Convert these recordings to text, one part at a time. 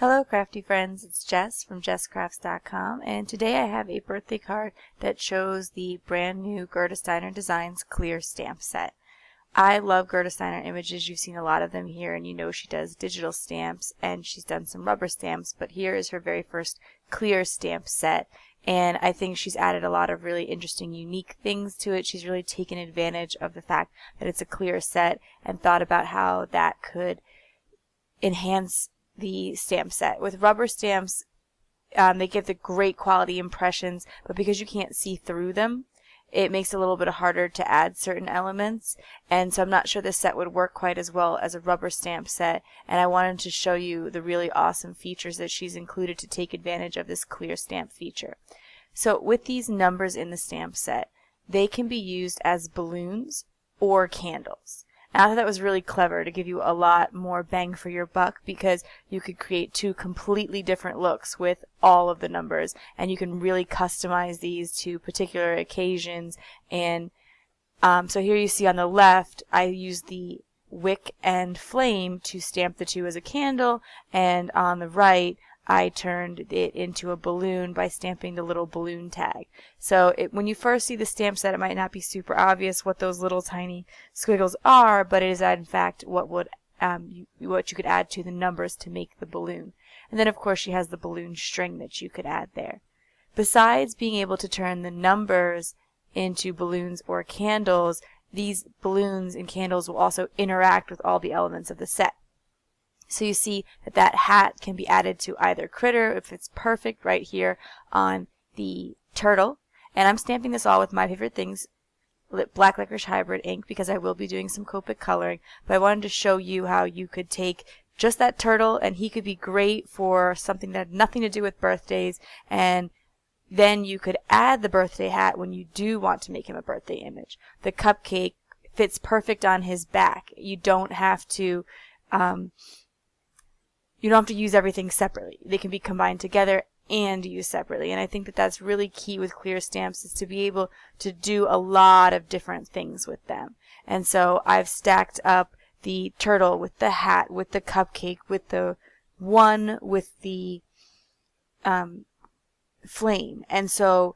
Hello crafty friends, it's Jess from jesscrafts.com, and today I have a birthday card that shows the brand new Gerda Steiner Designs clear stamp set. I love Gerda Steiner images. You've seen a lot of them here, and you know she does digital stamps and she's done some rubber stamps, but here is her very first clear stamp set, and I think she's added a lot of really interesting, unique things to it. She's really taken advantage of the fact that it's a clear set and thought about how that could enhance the stamp set. With rubber stamps, they give the great quality impressions, but because you can't see through them, it makes it a little bit harder to add certain elements, and so I'm not sure this set would work quite as well as a rubber stamp set, and I wanted to show you the really awesome features that she's included to take advantage of this clear stamp feature. So with these numbers in the stamp set, they can be used as balloons or candles. And I thought that was really clever to give you a lot more bang for your buck, because you could create two completely different looks with all of the numbers, and you can really customize these to particular occasions. And so here you see on the left, I used the wick and flame to stamp the two as a candle, and on the right I turned it into a balloon by stamping the little balloon tag. So when you first see the stamp set, it might not be super obvious what those little tiny squiggles are, but it is in fact what you could add to the numbers to make the balloon. And then of course she has the balloon string that you could add there. Besides being able to turn the numbers into balloons or candles, these balloons and candles will also interact with all the elements of the set. So you see that hat can be added to either critter if it's perfect right here on the turtle. And I'm stamping this all with My Favorite Things Black Licorice Hybrid ink because I will be doing some Copic coloring. But I wanted to show you how you could take just that turtle, and he could be great for something that had nothing to do with birthdays, and then you could add the birthday hat when you do want to make him a birthday image. The cupcake fits perfect on his back. You don't have to use everything separately. They can be combined together and used separately. And I think that that's really key with clear stamps, is to be able to do a lot of different things with them. And so I've stacked up the turtle with the hat, with the cupcake, with the one with the flame. And so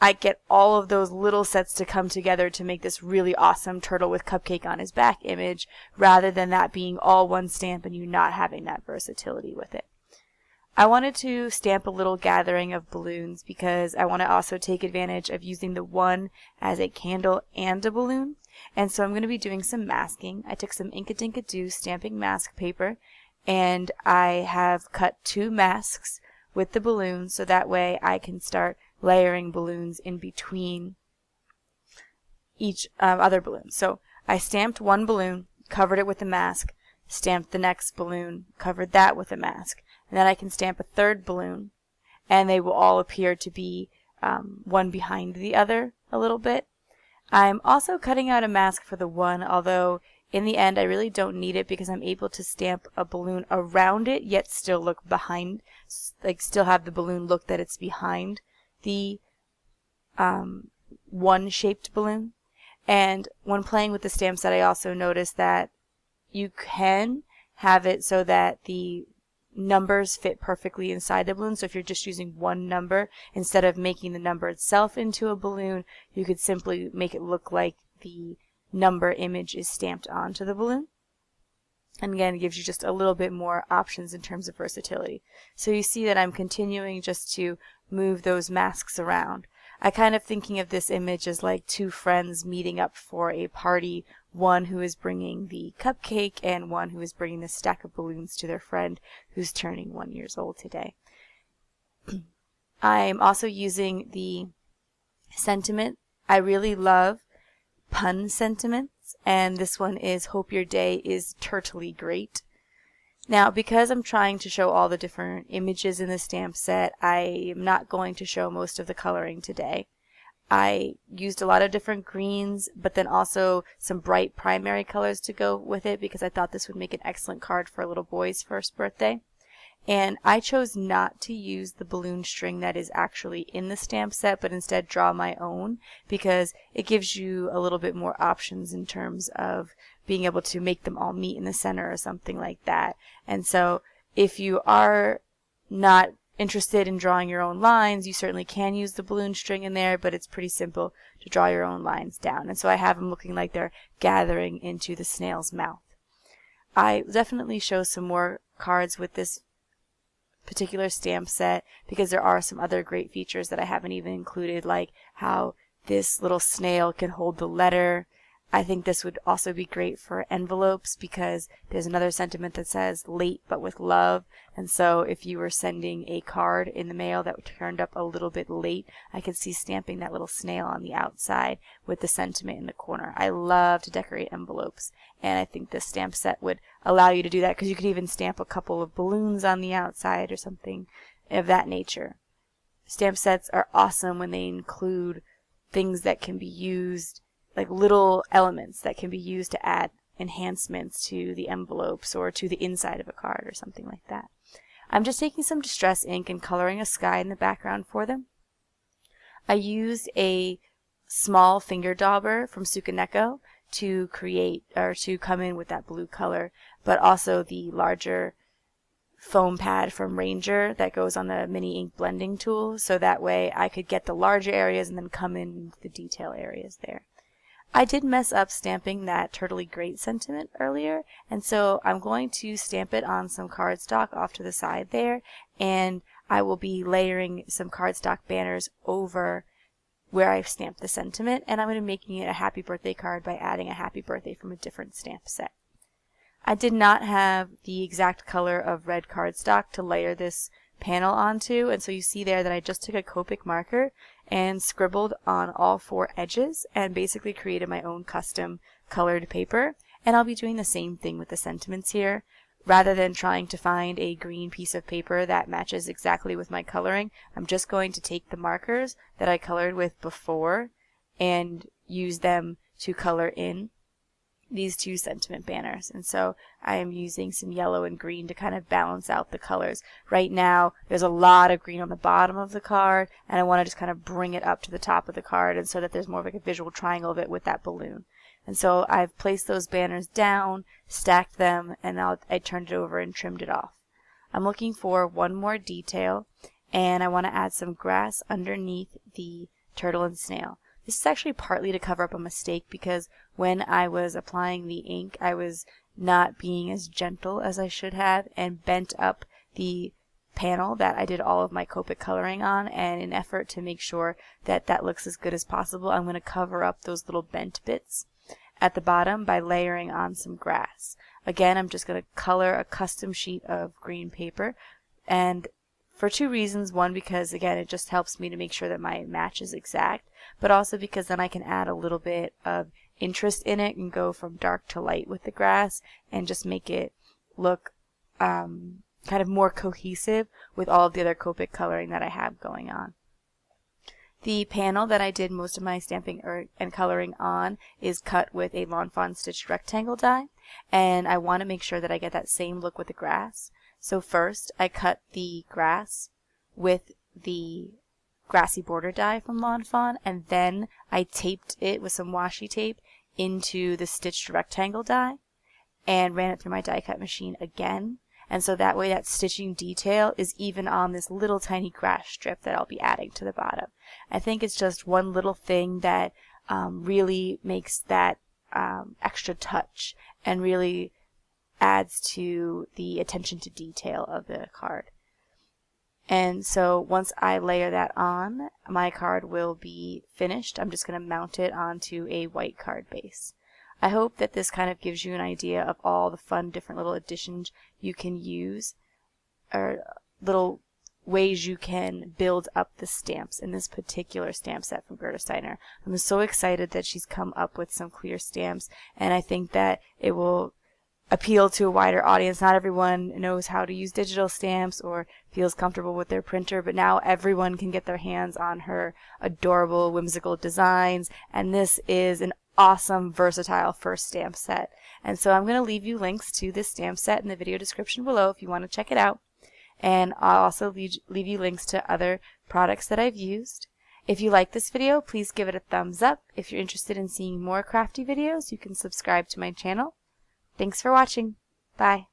I get all of those little sets to come together to make this really awesome turtle with cupcake on his back image, rather than that being all one stamp and you not having that versatility with it. I wanted to stamp a little gathering of balloons because I want to also take advantage of using the one as a candle and a balloon. And so I'm going to be doing some masking. I took some Ink-a-Dink-a-Doo stamping mask paper, and I have cut 2 masks with the balloons, so that way I can start layering balloons in between each other balloon. So I stamped one balloon, covered it with a mask, stamped the next balloon, covered that with a mask, and then I can stamp a third balloon, and they will all appear to be one behind the other a little bit. I'm also cutting out a mask for the one, although in the end I really don't need it because I'm able to stamp a balloon around it yet still look behind, like still have the balloon look that it's behind the one shaped balloon. And when playing with the stamp set, I also noticed that you can have it so that the numbers fit perfectly inside the balloon. So if you're just using one number, instead of making the number itself into a balloon, you could simply make it look like the number image is stamped onto the balloon. And again, it gives you just a little bit more options in terms of versatility. So you see that I'm continuing just to move those masks around. I kind of thinking of this image as like 2 friends meeting up for a party, one who is bringing the cupcake and one who is bringing the stack of balloons to their friend who's turning 1 year old today. I'm also using the sentiment. I really love pun sentiments, and this one is "Hope your day is turtly great." Now, because I'm trying to show all the different images in the stamp set, I am not going to show most of the coloring today. I used a lot of different greens, but then also some bright primary colors to go with it because I thought this would make an excellent card for a little boy's first birthday. And I chose not to use the balloon string that is actually in the stamp set, but instead draw my own, because it gives you a little bit more options in terms of being able to make them all meet in the center or something like that. And so if you are not interested in drawing your own lines, you certainly can use the balloon string in there, but it's pretty simple to draw your own lines down. And so I have them looking like they're gathering into the snail's mouth. I definitely show some more cards with this particular stamp set because there are some other great features that I haven't even included, like how this little snail can hold the letter. I think this would also be great for envelopes because there's another sentiment that says late but with love. And so if you were sending a card in the mail that turned up a little bit late, I could see stamping that little snail on the outside with the sentiment in the corner. I love to decorate envelopes, and I think this stamp set would allow you to do that because you could even stamp a couple of balloons on the outside or something of that nature. Stamp sets are awesome when they include things that can be used, like little elements that can be used to add enhancements to the envelopes or to the inside of a card or something like that. I'm just taking some distress ink and coloring a sky in the background for them. I used a small finger dauber from Sukaneko to create or to come in with that blue color, but also the larger foam pad from Ranger that goes on the mini ink blending tool, so that way I could get the larger areas and then come in with the detail areas there. I did mess up stamping that turtley great sentiment earlier, and so I'm going to stamp it on some cardstock off to the side there, and I will be layering some cardstock banners over where I've stamped the sentiment, and I'm going to be making it a happy birthday card by adding a happy birthday from a different stamp set. I did not have the exact color of red cardstock to layer this panel onto, and so you see there that I just took a Copic marker and scribbled on all four edges and basically created my own custom colored paper. And I'll be doing the same thing with the sentiments here. Rather than trying to find a green piece of paper that matches exactly with my coloring, I'm just going to take the markers that I colored with before and use them to color in these two sentiment banners. And so I am using some yellow and green to kind of balance out the colors. Right now there's a lot of green on the bottom of the card, and I want to just kind of bring it up to the top of the card, and so that there's more of like a visual triangle of it with that balloon. And so I've placed those banners down, stacked them, and I turned it over and trimmed it off. I'm looking for one more detail, and I want to add some grass underneath the turtle and snail. This is actually partly to cover up a mistake because when I was applying the ink, I was not being as gentle as I should have and bent up the panel that I did all of my Copic coloring on, and in an effort to make sure that that looks as good as possible, I'm going to cover up those little bent bits at the bottom by layering on some grass. Again, I'm just going to color a custom sheet of green paper, and for two reasons. One, because again it just helps me to make sure that my match is exact, but also because then I can add a little bit of interest in it and go from dark to light with the grass and just make it look kind of more cohesive with all of the other Copic coloring that I have going on. The panel that I did most of my stamping and coloring on is cut with a Lawn Fawn stitched rectangle die, and I want to make sure that I get that same look with the grass. So first I cut the grass with the grassy border die from Lawn Fawn, and then I taped it with some washi tape into the stitched rectangle die and ran it through my die cut machine again. And so that way that stitching detail is even on this little tiny grass strip that I'll be adding to the bottom. I think it's just one little thing that really makes that extra touch and really adds to the attention to detail of the card. And so once I layer that on, my card will be finished. I'm just going to mount it onto a white card base. I hope that this kind of gives you an idea of all the fun different little additions you can use, or little ways you can build up the stamps in this particular stamp set from Gerda Steiner. I'm so excited that she's come up with some clear stamps, and I think that it will appeal to a wider audience. Not everyone knows how to use digital stamps or feels comfortable with their printer, but now everyone can get their hands on her adorable, whimsical designs, and this is an awesome, versatile first stamp set. And so I'm going to leave you links to this stamp set in the video description below if you want to check it out. And I'll also leave you links to other products that I've used. If you like this video, please give it a thumbs up. If you're interested in seeing more crafty videos, you can subscribe to my channel. Thanks for watching. Bye.